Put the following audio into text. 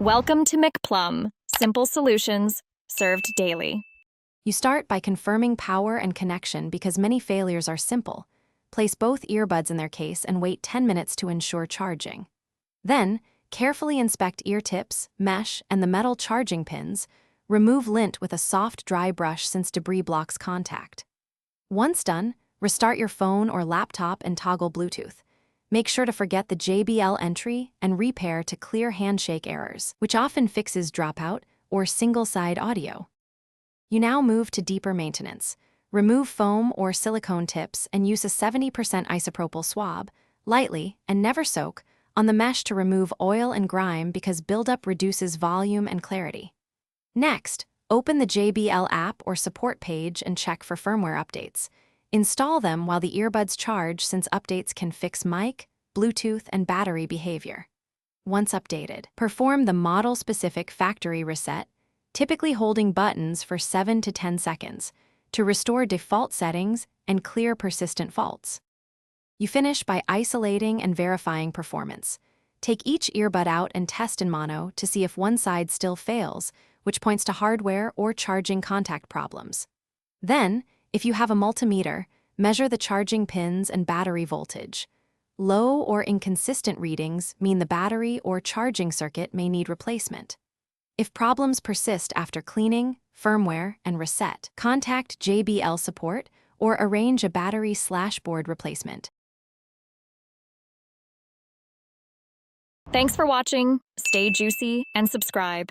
Welcome to McPlum, simple solutions served daily. You start by confirming power and connection because many failures are simple. Place both earbuds in their case and wait 10 minutes to ensure charging. Then, carefully inspect ear tips, mesh, and the metal charging pins. Remove lint with a soft, dry brush since debris blocks contact. Once done, restart your phone or laptop and toggle Bluetooth. Make sure to forget the JBL entry and repair to clear handshake errors, which often fixes dropout or single-side audio. You now move to deeper maintenance. Remove foam or silicone tips and use a 70% isopropyl swab, lightly and never soak, on the mesh to remove oil and grime because buildup reduces volume and clarity. Next, open the JBL app or support page and check for firmware updates. Install them while the earbuds charge since updates can fix mic, Bluetooth, and battery behavior. Once updated, perform the model-specific factory reset, typically holding buttons for 7 to 10 seconds, to restore default settings and clear persistent faults. You finish by isolating and verifying performance. Take each earbud out and test in mono to see if one side still fails, which points to hardware or charging contact problems. Then, if you have a multimeter, measure the charging pins and battery voltage. Low or inconsistent readings mean the battery or charging circuit may need replacement. If problems persist after cleaning, firmware, and reset, contact JBL support or arrange a battery/board replacement. Thanks for watching. Stay juicy and subscribe.